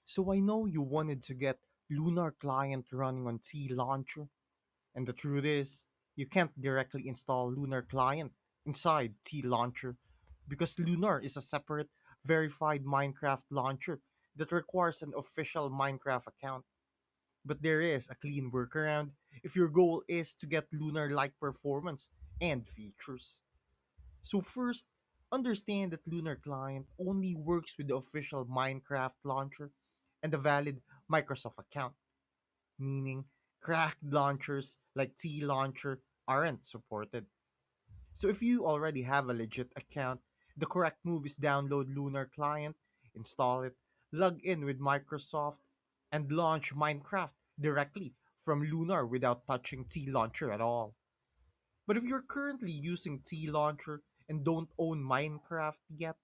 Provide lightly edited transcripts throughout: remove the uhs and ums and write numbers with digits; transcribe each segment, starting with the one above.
So I know you wanted to get Lunar Client running on TLauncher, and the truth is, you can't directly install Lunar Client inside TLauncher because Lunar is a separate, verified Minecraft launcher that requires an official Minecraft account. But there is a clean workaround if your goal is to get Lunar like performance and features. So, first, understand that Lunar Client only works with the official Minecraft launcher and a valid Microsoft account, meaning cracked launchers like TLauncher aren't supported. So, if you already have a legit account, the correct move is download Lunar Client, install it, log in with Microsoft, and launch Minecraft directly from Lunar without touching TLauncher at all. But if you're currently using TLauncher and don't own Minecraft yet,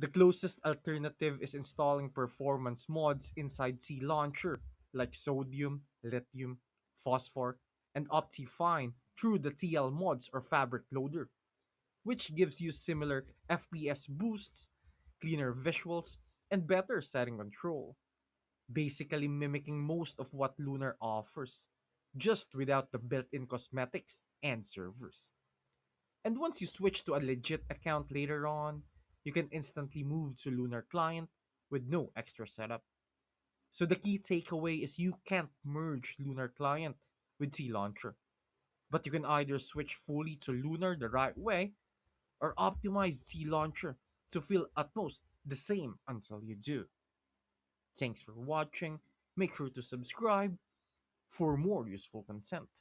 the closest alternative is installing performance mods inside TLauncher, like Sodium, Lithium, Phosphor, and Optifine through the TL mods or Fabric Loader, which gives you similar FPS boosts, cleaner visuals, and better setting control, basically mimicking most of what Lunar offers, just without the built in cosmetics and servers. And once you switch to a legit account later on, you can instantly move to Lunar Client with no extra setup. So the key takeaway is you can't merge Lunar Client with TLauncher, but you can either switch fully to Lunar the right way or optimize TLauncher to feel at most the same until you do. Thanks for watching. Make sure to subscribe for more useful content.